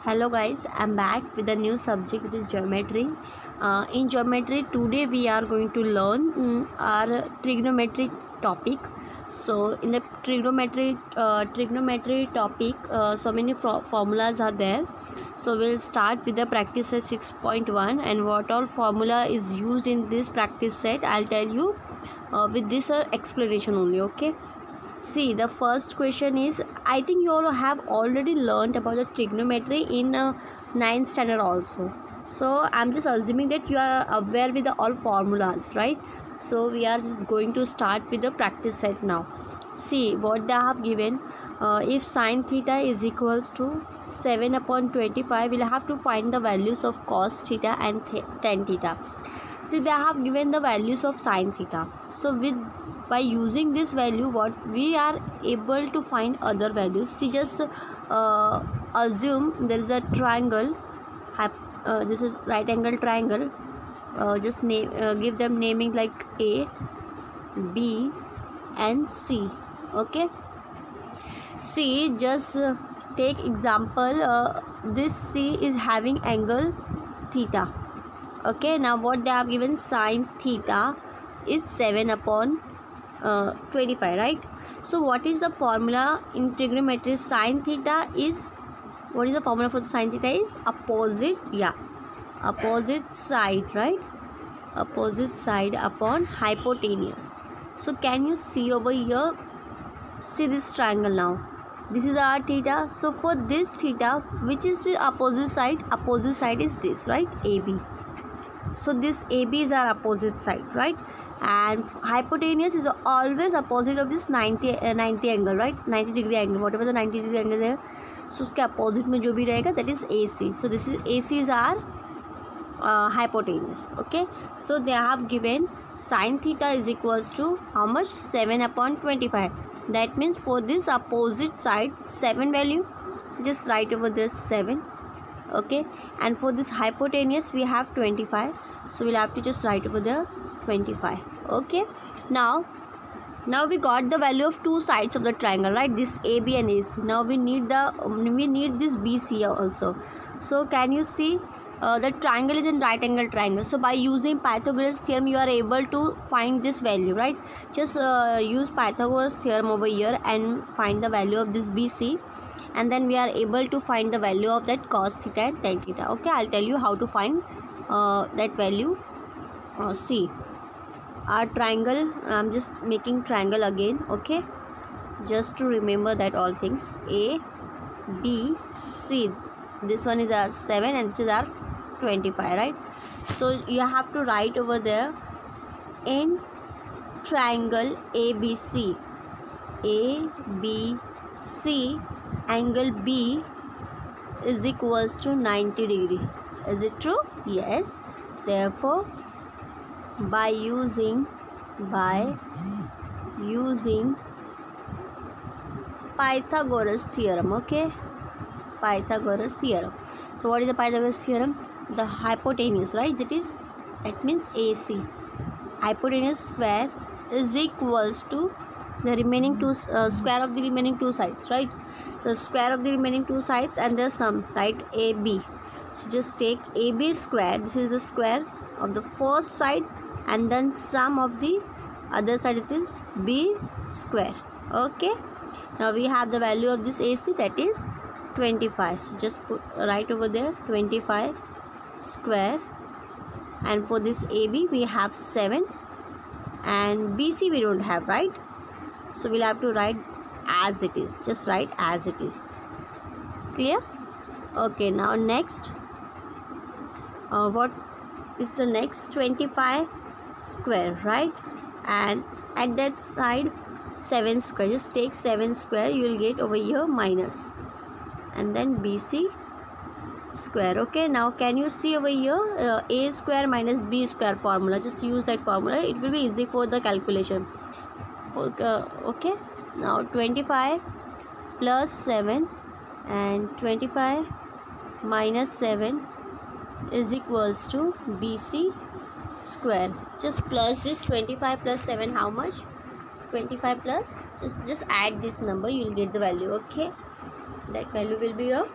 Hello guys, I'm back with a new subject, which is geometry. In geometry today we are going to learn our trigonometry topic. So in the trigonometry topic, so many formulas are there. So we'll start with the practice set 6.1, and what all formula is used in this practice set I'll tell you with this explanation only. Okay. See, the first question is, I think you all have already learned about the trigonometry in 9th standard also. So I'm just assuming that you are aware with all formulas, right? So we are just going to start with the practice set now. See what they have given. If sine theta is equals to 7 upon 25, we'll have to find the values of cos theta and tan theta. See, they have given the values of sine theta. So by using this value, what we are able to find other values. See, just assume there is a triangle. This is right angle triangle. Just give them naming like A, B, and C. Okay. See, just take example. This C is having angle theta. Okay, now what they have given, sine theta is 7 upon 25, right? So what is the formula in trigonometry? Sine theta is, what is the formula for the sine theta is opposite, opposite side, right? Opposite side upon hypotenuse. So can you see over here? See this triangle now. This is our theta. So for this theta, which is the opposite side? Opposite side is this, right? AB. So this AB is our opposite side, right? And hypotenuse is always opposite of this 90 angle, right? 90 degree angle, whatever the 90 degree angle है, so उसके opposite में जो भी रहेगा, that is AC. So this is AC is our hypotenuse. Okay, so they have given sine theta is equals to how much? 7 upon 25. That means for this opposite side 7 value, so just write over this 7. Okay, and for this hypotenuse we have 25, so we'll have to just write over the 25. Okay, now we got the value of two sides of the triangle, right? This AB and AC. Now we need this BC also. So can you see the triangle is in right angle triangle? So by using Pythagoras theorem you are able to find this value, right? Just use Pythagoras theorem over here and find the value of this BC, and then we are able to find the value of that cos theta and tan theta. Okay, I'll tell you how to find that value. See, our triangle, I'm just making triangle again. Okay, just to remember that all things, A, B, C. This one is our 7 and this is our 25, right? So you have to write over there, in triangle ABC, angle B is equals to 90 degree. Is it true? Yes. Therefore, by using Pythagoras theorem. Okay, Pythagoras theorem. So what is the Pythagoras theorem? The hypotenuse, right? That means AC. Hypotenuse square is equals to the remaining two square of the remaining two sides, right? So square of the remaining two sides and the sum, right? AB. So just take AB square. This is the square of the first side, and then sum of the other side, it is B square. Okay, now we have the value of this AC, that is 25. So just write over there 25 square, and for this AB we have 7, and BC we don't have, right? So we'll have to write as it is. Just write as it is. Clear? Okay, now next, what is the next? 25 square, right? And at that side 7 square. Just take 7 square, you will get over here minus, and then BC square. Okay, now can you see over here A square minus B square formula? Just use that formula, it will be easy for the calculation. Okay, now 25 plus 7 and 25 minus 7 is equals to BC square. Just plus this 25 plus 7, how much? 25 plus, just add this number, you will get the value. Okay, that value will be your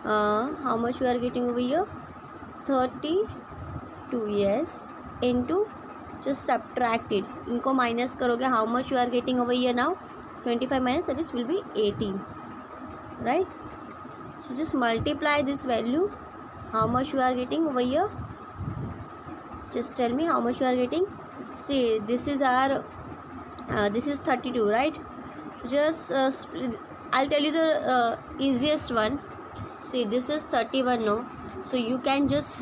how much you are getting over here? 32, yes, into, just subtract it, इनको minus करोगे, how much you are getting over here now? 25 minus, that is will be 18, right? So just multiply this value, how much you are getting over here? Just tell me how much you are getting. See, this is our this is 32, right? So just I'll tell you the easiest one. See, this is 31, no? So you can just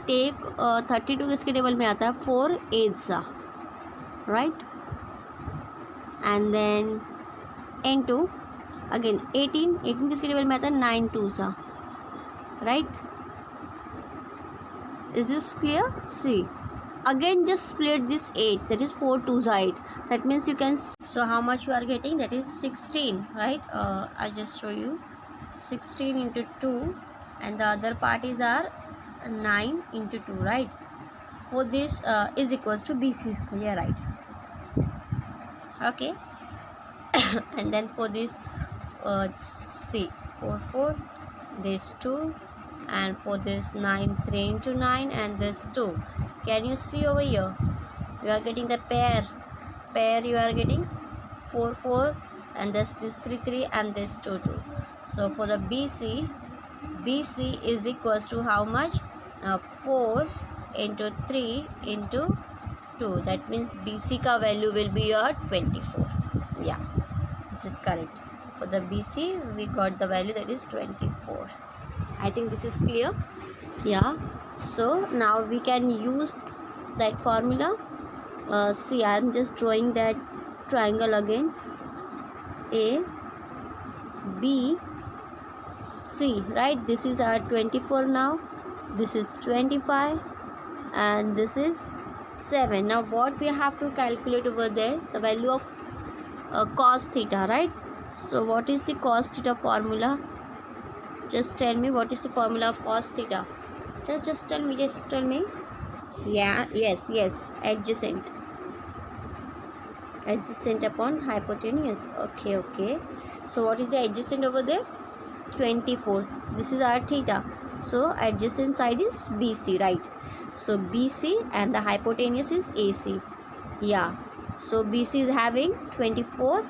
take 32 किसके table में आता है? 4 8s, right? And then into again 18 किसके table में आता है? 9 2s, right? Is this clear? See, again just split this 8, that is 4 2s 8, that means you can, so how much you are getting? That is 16, right? I'll just show you. 16 into 2, and the other part is our 9 into 2, right? For this is equals to BC square, right? Okay. And then for this see, 4 4, this 2, and for this 9 3 into 9, and this 2. Can you see over here? You are getting the pair you are getting 4 4, and this 3 3, and this 2 2. So for the BC is equals to how much? 4 into 3 into 2. That means BC ka value will be your 24. Yeah, is it correct? For the BC we got the value, that is 24. I think this is clear. Yeah, so now we can use that formula. See, I am just drawing that triangle again. A B C, right? This is our 24 now, this is 25, and this is 7. Now what we have to calculate over there? The value of cos theta, right? So what is the cos theta formula? Just tell me, what is the formula of cos theta? Just tell me. Yeah, yes, adjacent upon hypotenuse. Okay. So what is the adjacent over there? 24. This is our theta, so adjacent side is BC, right? So BC and the hypotenuse is AC. Yeah, so BC is having 24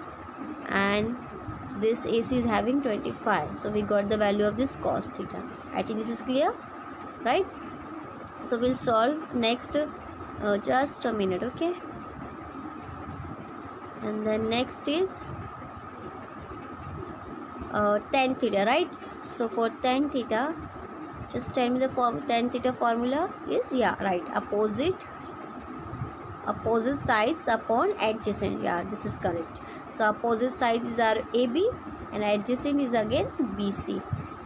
and this AC is having 25. So we got the value of this cos theta. I think this is clear, right? So we'll solve next. Just a minute, okay? And then next is tan theta, right? So for tan theta, just tell me the tan theta formula is, yeah, right, opposite sides upon adjacent. Yeah, this is correct. So opposite sides is our AB and adjacent is again BC.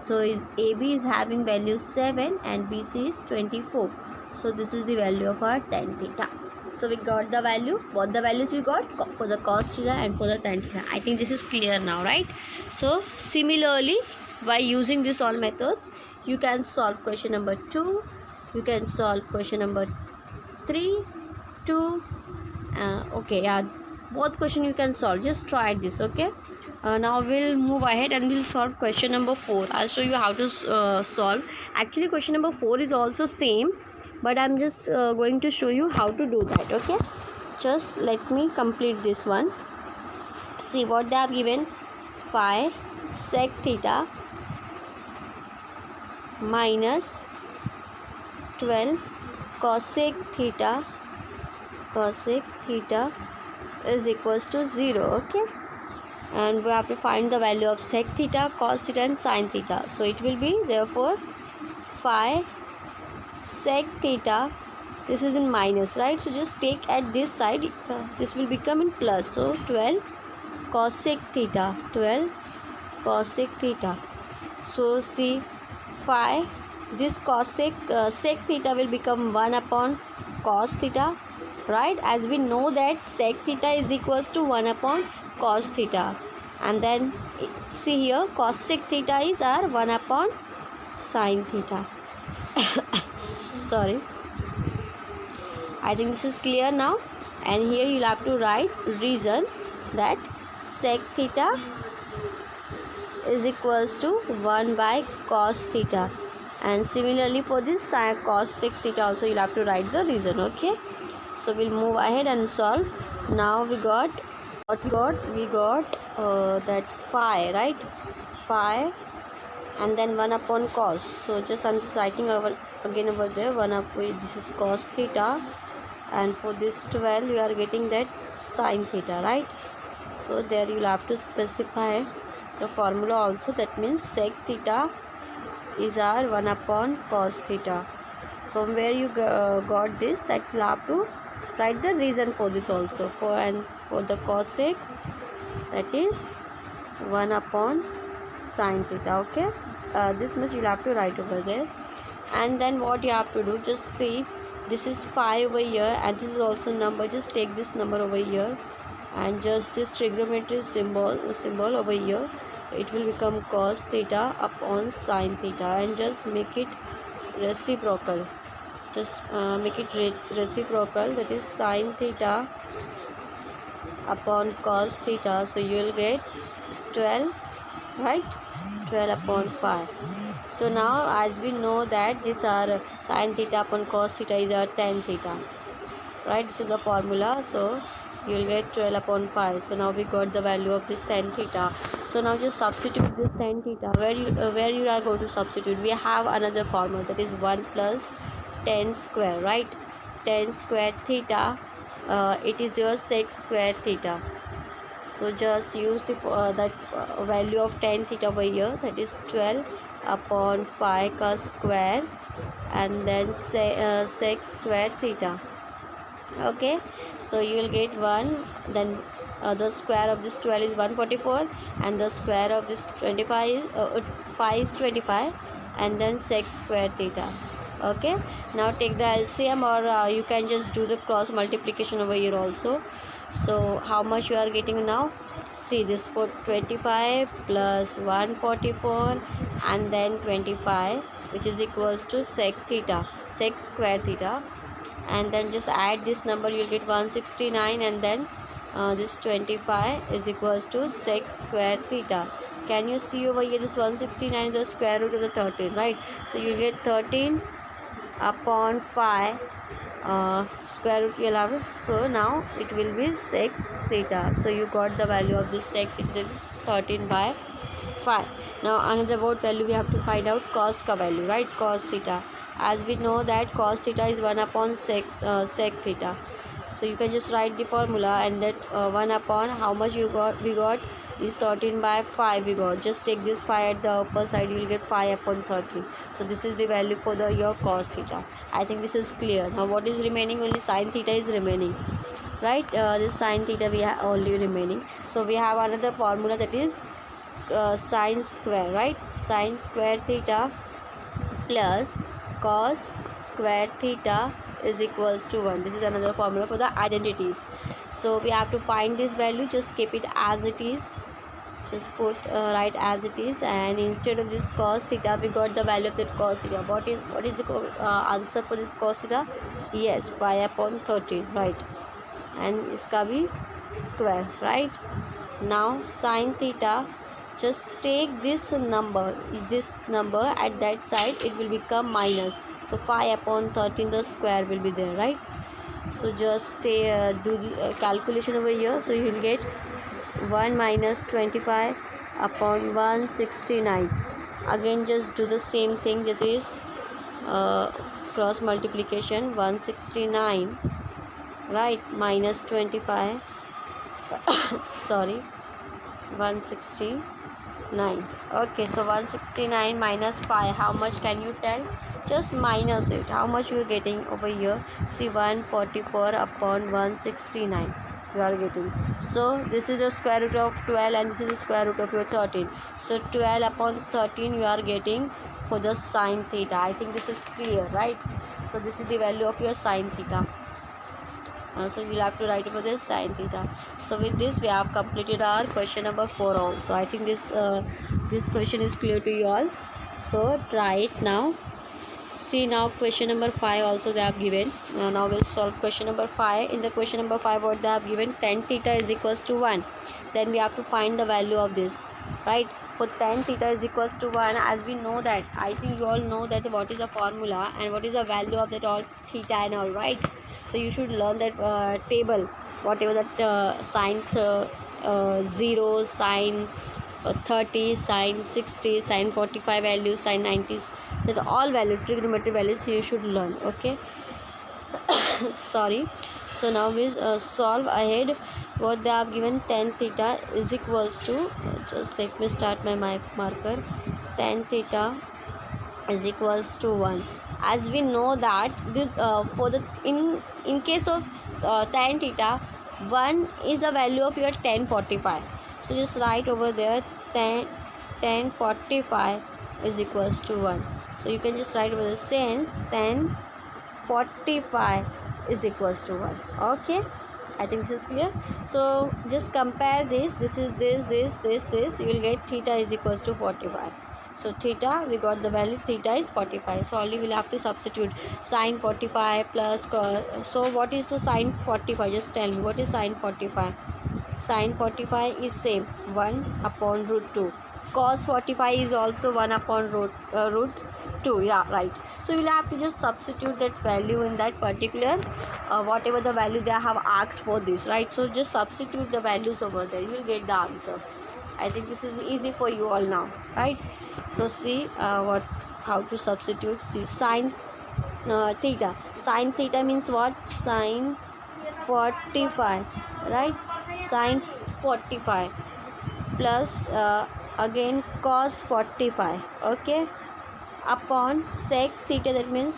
So is AB is having value 7 and BC is 24. So this is the value of our tan theta. So we got the value, what the values we got for the cos theta and for the tan theta. I think this is clear now, right? So similarly, by using this all methods, you can solve question number 2, you can solve question number 3, 2. Okay, yeah, both question you can solve. Just try this, okay? Now we'll move ahead and we'll solve question number 4. I'll show you how to solve. Actually question number 4 is also same, but I'm just going to show you how to do that, okay? Just let me complete this one. See what they have given: phi sec theta minus 12 cosec theta is equals to 0, okay? And we have to find the value of sec theta, cos theta and sin theta. So it will be therefore phi sec theta, this is in minus, right? So just take at this side, this will become in plus. So 12 cosec theta. So see, phi, this cosec sec theta will become 1 upon cos theta, right? As we know that sec theta is equals to 1 upon cos theta, and then see here cosec theta is our 1 upon sin theta. Sorry, I think this is clear now. And here you'll have to write reason that sec theta is equals to 1 by cos theta. And similarly for this sin cos sec theta also you'll have to write the reason. Okay, so we'll move ahead and solve. Now we got that phi, right? Phi, and then 1 upon cos. So I'm just writing again over there 1 up with this is cos theta, and for this 12 you are getting that sin theta, right? So there you'll have to specify the formula also. That means sec theta is our 1 upon cos theta. From where you got this, that you have to write the reason for this also. For the cosec, that is 1 upon sin theta. Okay, this much you'll have to write over there. And then what you have to do, just see, this is 5 over here and this is also number. Just take this number over here and just this trigonometry symbol over here, it will become cos theta upon sin theta, and just make it reciprocal. Just make it reciprocal, that is sin theta upon cos theta. So you will get 12, right? 12 upon 5. So now as we know that these are sin theta upon cos theta is our tan theta, right? This is the formula. So you will get 12 upon 5. So now we got the value of this tan theta. So now just substitute this tan theta. Where you are going to substitute? We have another formula, that is 1 plus tan square, right? Tan square theta, it is your sec square theta. So just use the value of tan theta over here, that is 12 upon 5 cos square, and then sec square theta. Okay, so you will get 1, then the square of this 12 is 144, and the square of this 25 is 5 is 25, and then sec square theta. Okay, now take the LCM, or you can just do the cross multiplication over here also. So how much you are getting now? See, this for 25 plus 144 and then 25, which is equals to sec square theta, and then just add this number, you will get 169, and then this 25 is equals to sec square theta. Can you see over here, this 169 is the square root of the 13, right? So you get 13 upon 5 square root you'll have it. So now it will be sec theta. So you got the value of this sec theta, that is 13 by 5. Now another value we have to find out, cos ka value, right? Cos theta, as we know that cos theta is 1 upon sec theta. So you can just write the formula, and that 1 upon how much we got is 13 by 5 we got. Just take this 5 at the upper side, you will get 5 upon 13. So this is the value for your cos theta. I think this is clear. Now what is remaining? Only sin theta is remaining, right? This sin theta we have only remaining. So we have another formula, that is sin square, right? Sin square theta plus cos square theta is equals to 1. This is another formula for the identities. So we have to find this value. Just keep it as it is, just put right as it is, and instead of this cos theta we got the value of that cos theta. What is the answer for this cos theta? Yes, 5 upon 13, right? And iska bhi square, right? Now sin theta, just take this number at that side, it will become minus. So 5 upon 13, the square will be there, right? So just do the calculation over here. So you will get 1 minus 25 upon 169. Again just do the same thing, that is cross multiplication. 169, right, minus 25 sorry, 169. Okay, so 169 minus 5, how much can you tell? Just minus it. How much you are getting over here? See, 144 upon 169 you are getting. So this is the square root of 12 and this is the square root of your 13. So 12 upon 13 you are getting for the sin theta. I think this is clear, right? So this is the value of your sin theta. So you will have to write for this sin theta. So with this we have completed our question number 4 also. I think this question is clear to you all. So try it now. See, now question number 5 also they have given. Now we'll solve question number 5. In the question number 5 what they have given, tan theta is equals to 1. Then we have to find the value of this, right? for tan theta is equals to 1, as we know that, I think you all know that what is the formula and what is the value of that all theta and all, right? So you should learn that table, whatever that sine 0, sine 30, sine 60, sine 45 values, sine 90, that all value trigonometry values you should learn. Okay. Sorry. So now we solve ahead. What they have given, tan theta is equals to, just let me start my marker. Tan theta is equals to 1. As we know that this for the in case of tan theta, 1 is the value of your tan 45. So just write over there, tan 45 is equals to 1. So you can just write over the sense tan 45 is equals to 1. Okay, I think this is clear. So just compare this is this, you will get theta is equals to 45. So theta, we got the value, theta is 45. So only we'll have to substitute sine 45 plus so what is the sine 45? Just tell me, what is sine 45? Sine 45 is same 1 upon root 2. Cos 45 is also 1 upon root 2. Yeah, right. So you will have to just substitute that value in that particular whatever the value they have asked for this, right? So just substitute the values over there, you will get the answer. I think this is easy for you all now, right? So see how to substitute. See, sine theta. Sine theta means what? Sine 45, right? Sine 45 plus again cos 45, okay, upon sec theta, that means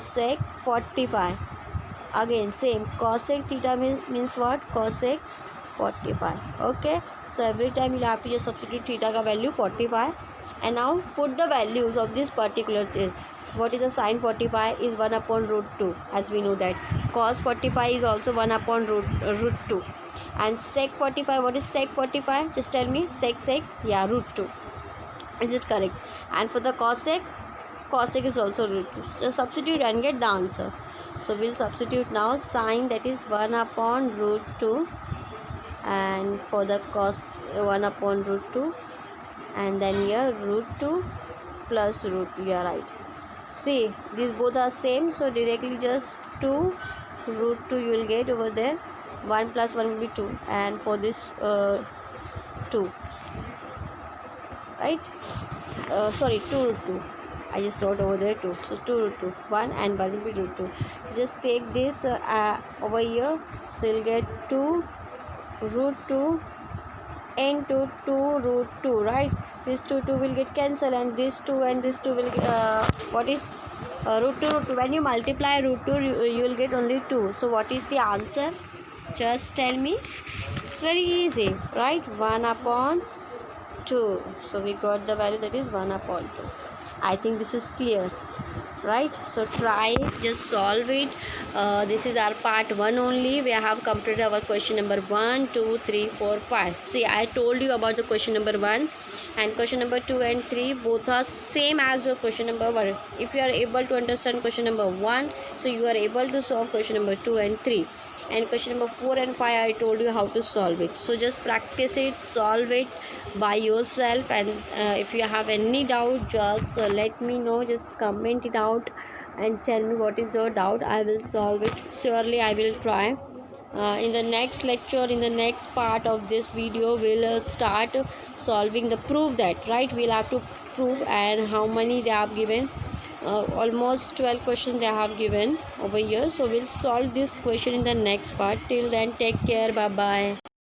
sec 45, again same cosec theta means what? Cosec 45. Okay, so every time you have to just substitute theta ka value 45, and now put the values of this particular thing. So what is the sine 45 is 1 upon root 2, as we know that. Cos 45 is also 1 upon root 2. And sec 45, what is sec 45? Just tell me. Sec, yeah, root 2. Is it correct? And for the cosec is also root 2. Just substitute and get the answer. So we'll substitute now. Sine, that is 1 upon root 2, and for the cos 1 upon root 2, and then here root 2 plus root 2. Yeah, right. See, these both are same, so directly just 2 root 2 you will get over there. 1 plus 1 will be 2, and for this 2, right? Sorry, 2 root 2. I just wrote over there 2. So 2 root 2, 1 and 1 will be root 2. So just take this over here. So you'll get 2 root 2 into 2 root 2, right? This 2 will get cancelled, and this 2 and this 2 will get what is root 2. When you multiply root 2, you will get only 2. So what is the answer? Just tell me. It's very easy, right? 1 upon 2. So we got the value, that is 1 upon 2. I think this is clear, right? So try, just solve it. This is our part 1 only. We have completed our question number 1, 2, 3, 4, 5. See, I told you about the question number 1, and question number 2 and 3 both are same as your question number 1. If you are able to understand question number 1, so you are able to solve question number 2 and 3. And question number 4 and 5, I told you how to solve it. So just practice it, solve it by yourself, and if you have any doubt, just let me know. Just comment it out and tell me what is your doubt. I will solve it. Surely I will try. In the next lecture, in the next part of this video, we'll start solving the proof that, right? We'll have to prove, and how many they have given. Almost 12 questions they have given over here. So we'll solve this question in the next part. Till then, take care. Bye bye.